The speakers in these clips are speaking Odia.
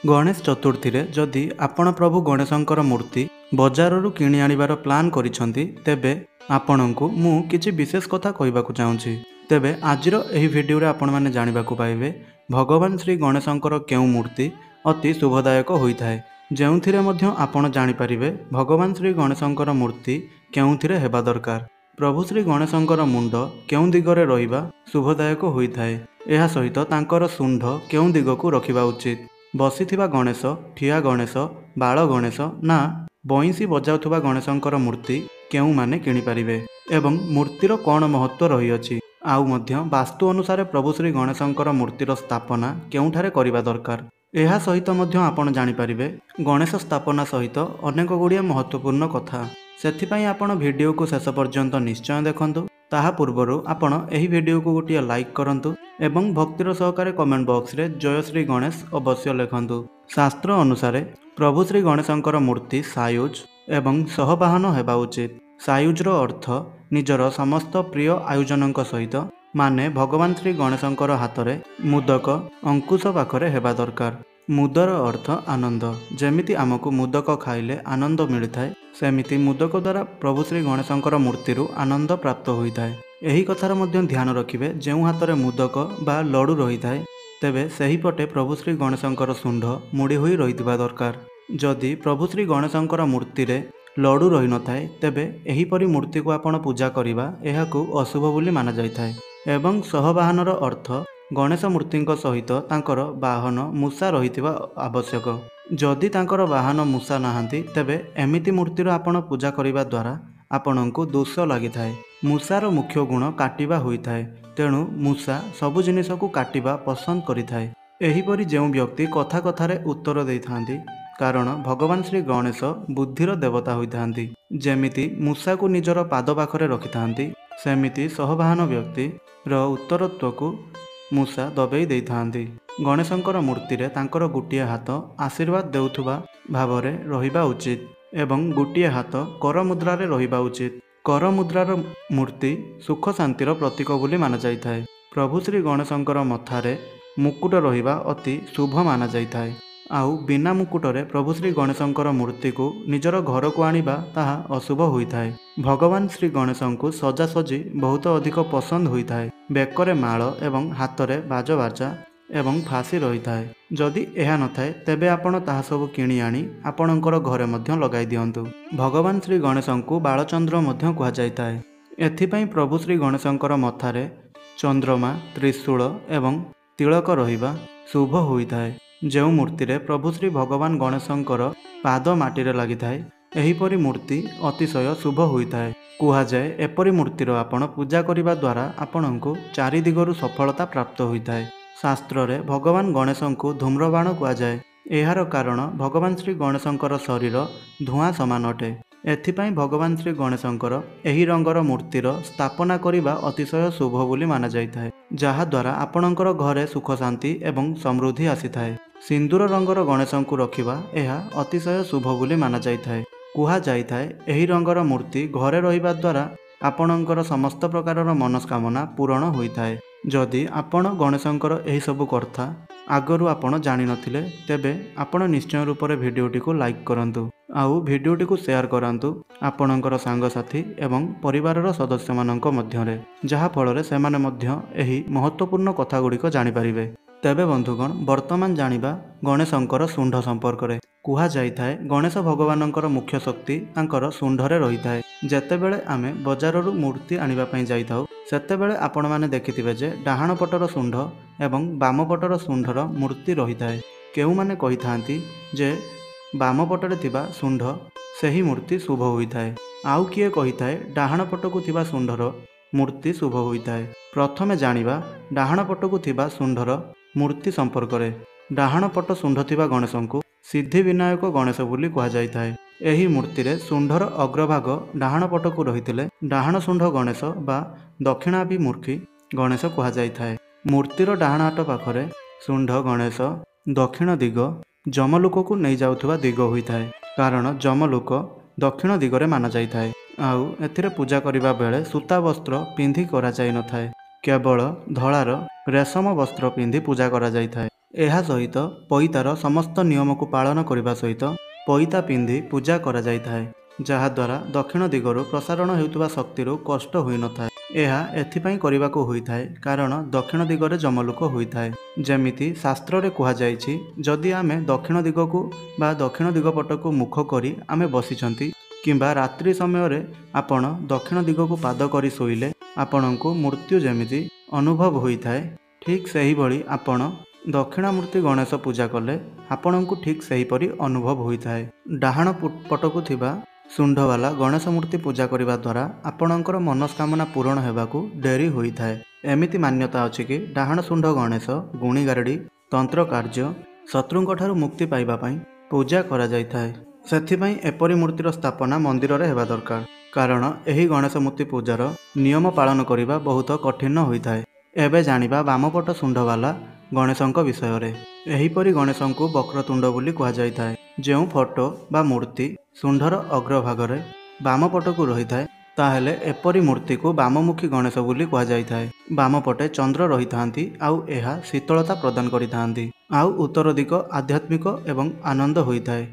गणेश चतुर्थी रे जदि आपण प्रभु गणेशंकर मूर्ति बजाररू किणी आनिबार प्लान करिसंती तेबे आपणंकु मु किछि विशेष कथा कहबाकू चाहूँगी। तेबे आजिर एही वीडियो रे आपण माने जानिबाकू पाइबे भगवान श्री गणेशंकर केउ मूर्ति अति शुभदायक होइथाय, जेउथिरे मध्य आपण जानि परिबे भगवान श्री गणेशंकर मूर्ति केउथिरे हेबा दरकार। प्रभु श्री गणेशंकर मुंड केउ दिगरे रहिबा शुभदायक होइथाय। एहा सहित तांकर सुंढ केउ दिगकू रखिबा उचित। बसीथिबा गणेश, ठिया गणेश, बाळ गणेश ना बइंसी बजाउथुबा गणेशंकर मूर्ति केउ माने किनि पारिबे एवं मूर्तिर कौन महत्व रही अछि। आउ मध्य वास्तु अनुसार प्रभु श्री गणेशंकर मूर्तिर स्थापना केउठारे करिबा दरकार। एहा सहित मध्य आपण जानि परिबे गणेश स्थापना सहित अनेक गुड़िया महत्वपूर्ण कथा। सेथिपाई आपण वीडियो को शेष पर्यंत निश्चय देखंतु। ताहा पूर्वरु आपण एही वीडियो को गोटिए लाइक करंतु एवं भक्तिर सहकारे कमेंट बॉक्स रे जय श्री गणेश अवश्य लिखंतु। शास्त्र अनुसार प्रभु श्री गणेशंकर मूर्ति सायुज एवं सहबाहन हेबा उचित। सायुजर अर्थ निजर समस्त प्रिय आयोजनक सहित माने भगवान श्री गणेशंकर हातरे मुदक अंकुश पाखरे हेबा दरकार। मुदर अर्थ आनंद। जेमिति आमको मुदक खाइले आनंद मिलता सेमिति मुदक द्वारा प्रभु श्री गणेशंकर मूर्तिरु आनंद प्राप्त होइथाय। एही कथार मध्य ध्यान रखिबे जेउ हातरे मुदक बा लडू रहिथाय तेबे सेही पटे प्रभु श्री गणेशंकर सुंढ मुड़ी होई रहितबा दरकार। जदि प्रभु श्री गणेशंकर मूर्ति रे लडू रही नथाय तेबे एही परि मूर्ति को आपण पूजा करिबा एहाकू अशुभ बोली माना जायथाय। एवं सहबाहनर अर्थ गणेश मूर्तिंक सहित तांकर वाहन मूषा रहितिबा आवश्यक। जदि तांकर वाहन मूषा नाहांती तेबे एमिति मूर्तिर आपण पूजा करिबा द्वारा आपणंकु दोष लागिथाय। मूषार मुख्य गुण काटिबा होइथाय, तेणु मूषा सबु जिनिसकु काटिबा पसंद करिथाय। एहीपरि जेउ व्यक्ति कथा कथारे उत्तर देइथांती कारण भगवान श्री गणेश बुद्धिर देवता होइथांती। जेमिति मूषाकु निजर पाद पाखरे रखिथांती सेमिति सहबाहन व्यक्ति र उत्तरत्वकु मूषा दबेई देइथांती। गणेशंकर मूर्ति रे तांकर गुटिए हाथ आशीर्वाद देउथुबा भावरे रहिबा उचित एवं गुटिए हाथ कर मुद्रारे रहिबा उचित। कर मुद्रार मूर्ति सुख शांतिर प्रतीक बोली माना जाइथाय। प्रभु श्री गणेशंकर मथारे मुकुट रहिबा अति शुभ माना जाइथाय। आउ बिना मुकुटरे प्रभु श्री गणेशंकर मूर्ति को निजर घर को आनिबा ताहा अशुभ होइथाय। भगवान श्री गणेशंकु सजासजी बहुत अधिक पसंद होइथाय। बेकरे माळ एवं हातरे बाजा एवं फांसी रहिथाय। जदि एहा नथाय तेबे आपण ताहा सब किणी आनी आपणकर घरे मध्य लगाई दियंतु। भगवान श्री गणेशंकु बालचंद्र मध्य कुहा जाइथाय। एथिपाई प्रभु श्री गणेशंकर मथारे चंद्रमा, त्रिशूल एवं तिलक रहिबा शुभ होइथाय। जेउ मूर्ति रे प्रभु श्री भगवान गणेशंकर पाद माटीरे लागिथाय एहीपरि मूर्ति अतिशय शुभ होइथाय। कुहा जाय एपरि मूर्तिर आपण पूजा करिबा द्वारा आपणंकु चारि दिगरु सफलता प्राप्त होइथाय। शास्त्र रे भगवान गणेशंकु धूम्रबाण कुहा जाय। एहार कारण भगवान श्री गणेशंकर शरीर धुआं समान अटे। एथिपाई भगवान श्री गणेशंकर एही रंगर मूर्तिर स्थापना करिबा अतिशय शुभ बोली माना जाइथाय, जहा द्वारा आपणंकर घरे सुख शांति एवं समृद्धि आसीथाय। सिंदूर रंगर गणेशंकु रखिबा एहा अतिशय शुभ बोली माना जाइथाय। कुहा जाइथाय एही रंगर मूर्ति घरे रहिबा द्वारा आपणंकर समस्त प्रकारर मनस्कामना पूरण होइथाय। जदि आपण गणेशंकर एही सबु कथा आगरू आपण जानि नथिले तेबे आपण निश्चय रूप से वीडियोटी को लाइक करंतु आउ वीडियोटी को शेयर करंतु आपणकर सांगसाथी एवं परिवारर सदस्य मानक मध्यरे, जहा फଳରେ सेमाने मध्य एही महत्वपूर्ण कथा गुड़िक जानि परिबे। तेबे बंधुगण वर्तमान जानिबा गणेशंकर सुंढ संपर्क रे। कुहा जाइथाय गणेश भगवानंकर मुख्य शक्ति तांकर सुंढरे रहिथाय। जेतेबेले आमे बजाररू मूर्ति आनिबा पई जाइथाउ सेतेबेले आपण माने देखिथिबे जे डाहाण पटर सुंढ एवं बाम पटर सुंढर मूर्ति रहिथाय। केउ माने कहिथांती जे बाम पटरे थिबा सुंढ सेही मूर्ति शुभ होइथाय। आउ किए कहिथाय डाहाण पटकु थिबा सुंढर मूर्ति शुभ होइथाय। प्रथमे जानिबा डाहाण पटकु थिबा सुंढर मूर्ति संपर्क रे। डाहाण पट सुंढ थिबा गणेशंकु सिद्धि विनायक गणेश बोली कुहा जाइथाय। एही मूर्ति रे सुंढर अग्रभाग डाहाण पटकु रहिथिले डाहाण सुंढ गणेश बा दक्षिणाभिमुखी गणेश कुहा जाइथाय। मूर्तिर डाहाण हाथ पाखरे सुंढ गणेश दक्षिण दिग जमलोक को नहीं जाउथुबा दिग होइथाय, कारण जमलोक दक्षिण दिगरे माना जाइथाय। आउ एथिरे पूजा करिबा बेले सूता वस्त्र पिंधि करा जाय नथाय, केवल धଳାର रेशम वस्त्र पिंधि पूजा करा जाइथाय। ଏହା ସହିତ ପଇତାର ସମସ୍ତ ନିୟମକୁ ପାଳନ କରିବା ସହିତ ପଇତା ପିନ୍ଧି ପୂଜା କରାଯାଇଥାଏ, ଯାହାଦ୍ୱାରା ଦକ୍ଷିଣ ଦିଗରୁ ପ୍ରସାରଣ ହେଉଥିବା ଶକ୍ତିରୁ କଷ୍ଟ ହୋଇନଥାଏ। ଏହା ଏଥିପାଇଁ କରିବାକୁ ହୋଇଥାଏ କାରଣ ଦକ୍ଷିଣ ଦିଗରେ ଯମଲୋକ ହୋଇଥାଏ। ଯେମିତି ଶାସ୍ତ୍ରରେ କୁହାଯାଇଛି, ଯଦି ଆମେ ଦକ୍ଷିଣ ଦିଗକୁ ବା ଦକ୍ଷିଣ ଦିଗ ପଟକୁ ମୁଖ କରି ଆମେ ବସିଛନ୍ତି କିମ୍ବା ରାତ୍ରି ସମୟରେ ଆପଣ ଦକ୍ଷିଣ ଦିଗକୁ ପାଦ କରି ଶୋଇଲେ ଆପଣଙ୍କୁ ମୃତ୍ୟୁ ଯେମିତି ଅନୁଭବ ହୋଇଥାଏ, ଠିକ୍ ସେହିଭଳି ଆପଣ ଦକ୍ଷିଣାମୂର୍ତ୍ତି ଗଣେଶ ପୂଜା କଲେ ଆପଣଙ୍କୁ ଠିକ୍ ସେହିପରି ଅନୁଭବ ହୋଇଥାଏ। ଡାହାଣ ପଟକୁ ଥିବା ଶୁଣ୍ଢବାଲା ଗଣେଶ ମୂର୍ତ୍ତି ପୂଜା କରିବା ଦ୍ୱାରା ଆପଣଙ୍କର ମନସ୍କାମନା ପୂରଣ ହେବାକୁ ଡେରି ହୋଇଥାଏ। ଏମିତି ମାନ୍ୟତା ଅଛି କି ଡାହାଣ ଶୁଣ୍ଢ ଗଣେଶ ଗୁଣିଗାରେଡ଼ି ତନ୍ତ୍ର କାର୍ଯ୍ୟ ଶତ୍ରୁଙ୍କଠାରୁ ମୁକ୍ତି ପାଇବା ପାଇଁ ପୂଜା କରାଯାଇଥାଏ। ସେଥିପାଇଁ ଏପରି ମୂର୍ତ୍ତିର ସ୍ଥାପନା ମନ୍ଦିରରେ ହେବା ଦରକାର, କାରଣ ଏହି ଗଣେଶ ମୂର୍ତ୍ତି ପୂଜାର ନିୟମ ପାଳନ କରିବା ବହୁତ କଠିନ ହୋଇଥାଏ। ଏବେ ଜାଣିବା ବାମପଟ ଶୁଣ୍ଢବାଲା ଗଣେଶଙ୍କ ବିଷୟରେ। ଏହିପରି ଗଣେଶଙ୍କୁ ବକ୍ରତୁଣ୍ଡ ବୋଲି କୁହାଯାଇଥାଏ। ଯେଉଁ ଫଟୋ ବା ମୂର୍ତ୍ତି ଶୁଣ୍ଢର ଅଗ୍ରଭାଗରେ ବାମ ପଟକୁ ରହିଥାଏ, ତାହେଲେ ଏପରି ମୂର୍ତ୍ତିକୁ ବାମମୁଖୀ ଗଣେଶ ବୋଲି କୁହାଯାଇଥାଏ। ବାମପଟେ ଚନ୍ଦ୍ର ରହିଥାନ୍ତି ଆଉ ଏହା ଶୀତଳତା ପ୍ରଦାନ କରିଥାନ୍ତି। ଆଉ ଉତ୍ତର ଦିଗ ଆଧ୍ୟାତ୍ମିକ ଏବଂ ଆନନ୍ଦ ହୋଇଥାଏ।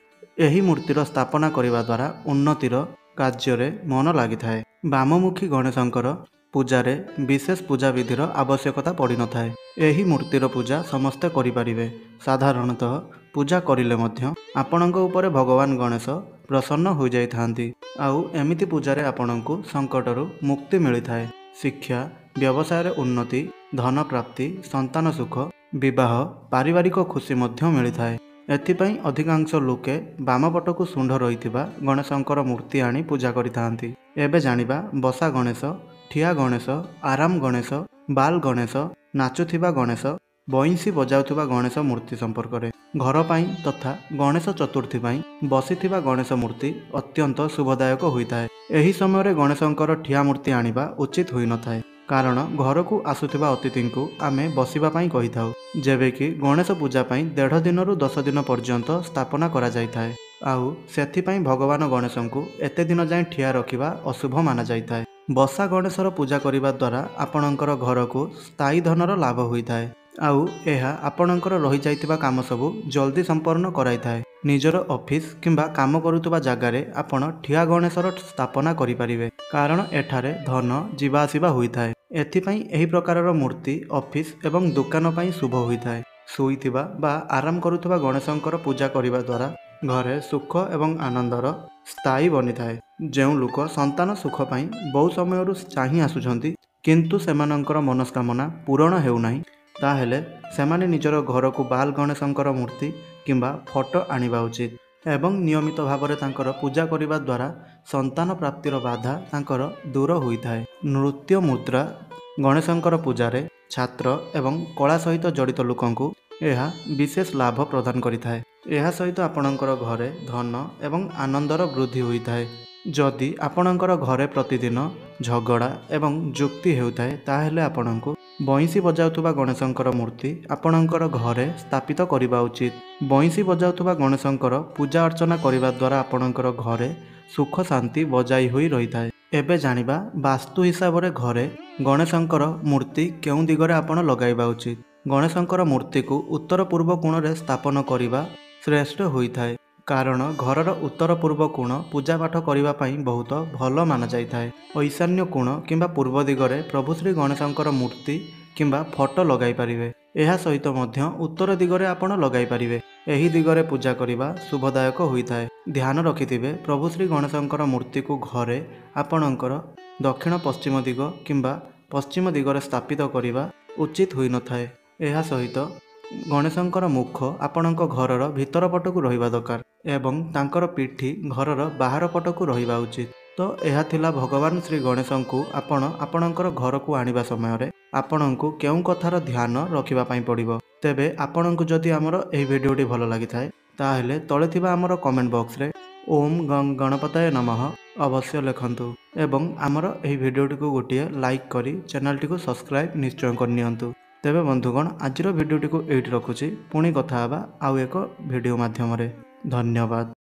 ଏହି ମୂର୍ତ୍ତିର ସ୍ଥାପନା କରିବା ଦ୍ୱାରା ଉନ୍ନତିର କାର୍ଯ୍ୟରେ ମନ ଲାଗିଥାଏ। ବାମମୁଖୀ ଗଣେଶଙ୍କର ପୂଜାରେ ବିଶେଷ ପୂଜାବିଧିର ଆବଶ୍ୟକତା ପଡ଼ିନଥାଏ। ଏହି ମୂର୍ତ୍ତିର ପୂଜା ସମସ୍ତେ କରିପାରିବେ। ସାଧାରଣତଃ ପୂଜା କରିଲେ ମଧ୍ୟ ଆପଣଙ୍କ ଉପରେ ଭଗବାନ ଗଣେଶ ପ୍ରସନ୍ନ ହୋଇଯାଇଥାନ୍ତି। ଆଉ ଏମିତି ପୂଜାରେ ଆପଣଙ୍କୁ ସଙ୍କଟରୁ ମୁକ୍ତି ମିଳିଥାଏ। ଶିକ୍ଷା, ବ୍ୟବସାୟରେ ଉନ୍ନତି, ଧନ ପ୍ରାପ୍ତି, ସନ୍ତାନ ସୁଖ, ବିବାହ, ପାରିବାରିକ ଖୁସି ମଧ୍ୟ ମିଳିଥାଏ। ଏଥିପାଇଁ ଅଧିକାଂଶ ଲୋକେ ବାମପଟକୁ ଶୁଣ୍ଢ ରହିଥିବା ଗଣେଶଙ୍କର ମୂର୍ତ୍ତି ଆଣି ପୂଜା କରିଥାନ୍ତି। ଏବେ ଜାଣିବା ବସା ଗଣେଶ, ଠିଆ ଗଣେଶ, ଆରାମ ଗଣେଶ, ବାଲ ଗଣେଶ, ନାଚୁଥିବା ଗଣେଶ, ବଇଁଶୀ ବଜାଉଥିବା ଗଣେଶ ମୂର୍ତ୍ତି ସମ୍ପର୍କରେ। ଘର ପାଇଁ ତଥା ଗଣେଶ ଚତୁର୍ଥୀ ପାଇଁ ବସିଥିବା ଗଣେଶ ମୂର୍ତ୍ତି ଅତ୍ୟନ୍ତ ଶୁଭଦାୟକ ହୋଇଥାଏ। ଏହି ସମୟରେ ଗଣେଶଙ୍କର ଠିଆ ମୂର୍ତ୍ତି ଆଣିବା ଉଚିତ ହୋଇନଥାଏ, କାରଣ ଘରକୁ ଆସୁଥିବା ଅତିଥିଙ୍କୁ ଆମେ ବସିବା ପାଇଁ କହିଥାଉ। ଯେବେକି ଗଣେଶ ପୂଜା ପାଇଁ 1.5 ଦିନରୁ 10 ଦିନ ପର୍ଯ୍ୟନ୍ତ ସ୍ଥାପନା କରାଯାଇଥାଏ। ଆଉ ସେଥିପାଇଁ ଭଗବାନ ଗଣେଶଙ୍କୁ ଏତେ ଦିନ ଯାଏଁ ଠିଆ ରଖିବା ଅଶୁଭ ମାନାଯାଇଥାଏ। ବସା ଗଣେଶର ପୂଜା କରିବା ଦ୍ୱାରା ଆପଣଙ୍କର ଘରକୁ ସ୍ଥାୟୀ ଧନର ଲାଭ ହୋଇଥାଏ। ଆଉ ଏହା ଆପଣଙ୍କର ରହିଯାଇଥିବା କାମ ସବୁ ଜଲ୍ଦି ସମ୍ପନ୍ନ କରାଇଥାଏ। ନିଜର ଅଫିସ୍ କିମ୍ବା କାମ କରୁଥିବା ଜାଗାରେ ଆପଣ ଠିଆ ଗଣେଶର ସ୍ଥାପନା କରିପାରିବେ, କାରଣ ଏଠାରେ ଧନ ଯିବା ଆସିବା ହୋଇଥାଏ। ଏଥିପାଇଁ ଏହି ପ୍ରକାରର ମୂର୍ତ୍ତି ଅଫିସ୍ ଏବଂ ଦୋକାନ ପାଇଁ ଶୁଭ ହୋଇଥାଏ। ଶୋଇଥିବା ବା ଆରାମ କରୁଥିବା ଗଣେଶଙ୍କର ପୂଜା କରିବା ଦ୍ୱାରା ଘରେ ସୁଖ ଏବଂ ଆନନ୍ଦର ସ୍ଥାୟୀ ବନିଥାଏ। ଯେଉଁ ଲୋକ ସନ୍ତାନ ସୁଖ ପାଇଁ ବହୁ ସମୟରୁ ଚାହିଁ ଆସୁଛନ୍ତି କିନ୍ତୁ ସେମାନଙ୍କର ମନସ୍କାମନା ପୂରଣ ହେଉନାହିଁ, ତାହେଲେ ସେମାନେ ନିଜର ଘରକୁ ବାଲ ଗଣେଶଙ୍କର ମୂର୍ତ୍ତି କିମ୍ବା ଫଟୋ ଆଣିବା ଉଚିତ ଏବଂ ନିୟମିତ ଭାବରେ ତାଙ୍କର ପୂଜା କରିବା ଦ୍ୱାରା ସନ୍ତାନ ପ୍ରାପ୍ତିର ବାଧା ତାଙ୍କର ଦୂର ହୋଇଥାଏ। ନୃତ୍ୟ ମୁଦ୍ରା ଗଣେଶଙ୍କର ପୂଜାରେ ଛାତ୍ର ଏବଂ କଳା ସହିତ ଜଡ଼ିତ ଲୋକଙ୍କୁ ଏହା ବିଶେଷ ଲାଭ ପ୍ରଦାନ କରିଥାଏ। ଏହା ସହିତ ଆପଣଙ୍କର ଘରେ ଧନ ଏବଂ ଆନନ୍ଦର ବୃଦ୍ଧି ହୋଇଥାଏ। ଯଦି ଆପଣଙ୍କର ଘରେ ପ୍ରତିଦିନ ଝଗଡ଼ା ଏବଂ ଯୁକ୍ତି ହେଉଥାଏ, ତାହେଲେ ଆପଣଙ୍କୁ ବଇଁଶୀ ବଜାଉଥିବା ଗଣେଶଙ୍କର ମୂର୍ତ୍ତି ଆପଣଙ୍କର ଘରେ ସ୍ଥାପିତ କରିବା ଉଚିତ। ବଇଁଶୀ ବଜାଉଥିବା ଗଣେଶଙ୍କର ପୂଜା ଅର୍ଚ୍ଚନା କରିବା ଦ୍ୱାରା ଆପଣଙ୍କର ଘରେ ସୁଖ ଶାନ୍ତି ବଜାଇ ହୋଇ ରହିଥାଏ। ଏବେ ଜାଣିବା ବାସ୍ତୁ ହିସାବରେ ଘରେ ଗଣେଶଙ୍କର ମୂର୍ତ୍ତି କେଉଁ ଦିଗରେ ଆପଣ ଲଗାଇବା ଉଚିତ। ଗଣେଶଙ୍କର ମୂର୍ତ୍ତିକୁ ଉତ୍ତର ପୂର୍ବ କୋଣରେ ସ୍ଥାପନ କରିବା ଶ୍ରେଷ୍ଠ ହୋଇଥାଏ, କାରଣ ଘରର ଉତ୍ତର ପୂର୍ବ କୋଣ ପୂଜାପାଠ କରିବା ପାଇଁ ବହୁତ ଭଲ ମାନାଯାଇଥାଏ। ଈଶାନ୍ୟ କୋଣ କିମ୍ବା ପୂର୍ବ ଦିଗରେ ପ୍ରଭୁ ଶ୍ରୀ ଗଣେଶଙ୍କର ମୂର୍ତ୍ତି କିମ୍ବା ଫଟୋ ଲଗାଇ ପାରିବେ। ଏହା ସହିତ ମଧ୍ୟ ଉତ୍ତର ଦିଗରେ ଆପଣ ଲଗାଇ ପାରିବେ। ଏହି ଦିଗରେ ପୂଜା କରିବା ଶୁଭଦାୟକ ହୋଇଥାଏ। ଧ୍ୟାନ ରଖିଥିବେ, ପ୍ରଭୁ ଶ୍ରୀ ଗଣେଶଙ୍କର ମୂର୍ତ୍ତିକୁ ଘରେ ଆପଣଙ୍କର ଦକ୍ଷିଣ ପଶ୍ଚିମ ଦିଗ କିମ୍ବା ପଶ୍ଚିମ ଦିଗରେ ସ୍ଥାପିତ କରିବା ଉଚିତ ହୋଇନଥାଏ। ଏହା ସହିତ ଗଣେଶଙ୍କର ମୁଖ ଆପଣଙ୍କ ଘରର ଭିତର ପଟକୁ ରହିବା ଦରକାର ଏବଂ ତାଙ୍କର ପିଠି ଘରର ବାହାର ପଟକୁ ରହିବା ଉଚିତ। ତ ଏହା ଥିଲା ଭଗବାନ ଶ୍ରୀ ଗଣେଶଙ୍କୁ ଆପଣ ଆପଣଙ୍କର ଘରକୁ ଆଣିବା ସମୟରେ ଆପଣଙ୍କୁ କେଉଁ କଥାର ଧ୍ୟାନ ରଖିବା ପାଇଁ ପଡ଼ିବ। ତେବେ ଆପଣଙ୍କୁ ଯଦି ଆମର ଏହି ଭିଡ଼ିଓଟି ଭଲ ଲାଗିଥାଏ, ତାହେଲେ ତଳେ ଥିବା ଆମର କମେଣ୍ଟ ବକ୍ସରେ ଓମ୍ ଗଂ ଗଣପତାୟ ନମଃ ଅବଶ୍ୟ ଲେଖନ୍ତୁ ଏବଂ ଆମର ଏହି ଭିଡ଼ିଓଟିକୁ ଗୋଟିଏ ଲାଇକ୍ କରି ଚ୍ୟାନେଲଟିକୁ ସବସ୍କ୍ରାଇବ୍ ନିଶ୍ଚୟ କରିନିଅନ୍ତୁ। ତେବେ ବନ୍ଧୁଗଣ, ଆଜିର ଭିଡ଼ିଓଟିକୁ ଏଇଠି ରଖୁଛି। ପୁଣି କଥା ହେବା ଆଉ ଏକ ଭିଡ଼ିଓ ମାଧ୍ୟମରେ। ଧନ୍ୟବାଦ।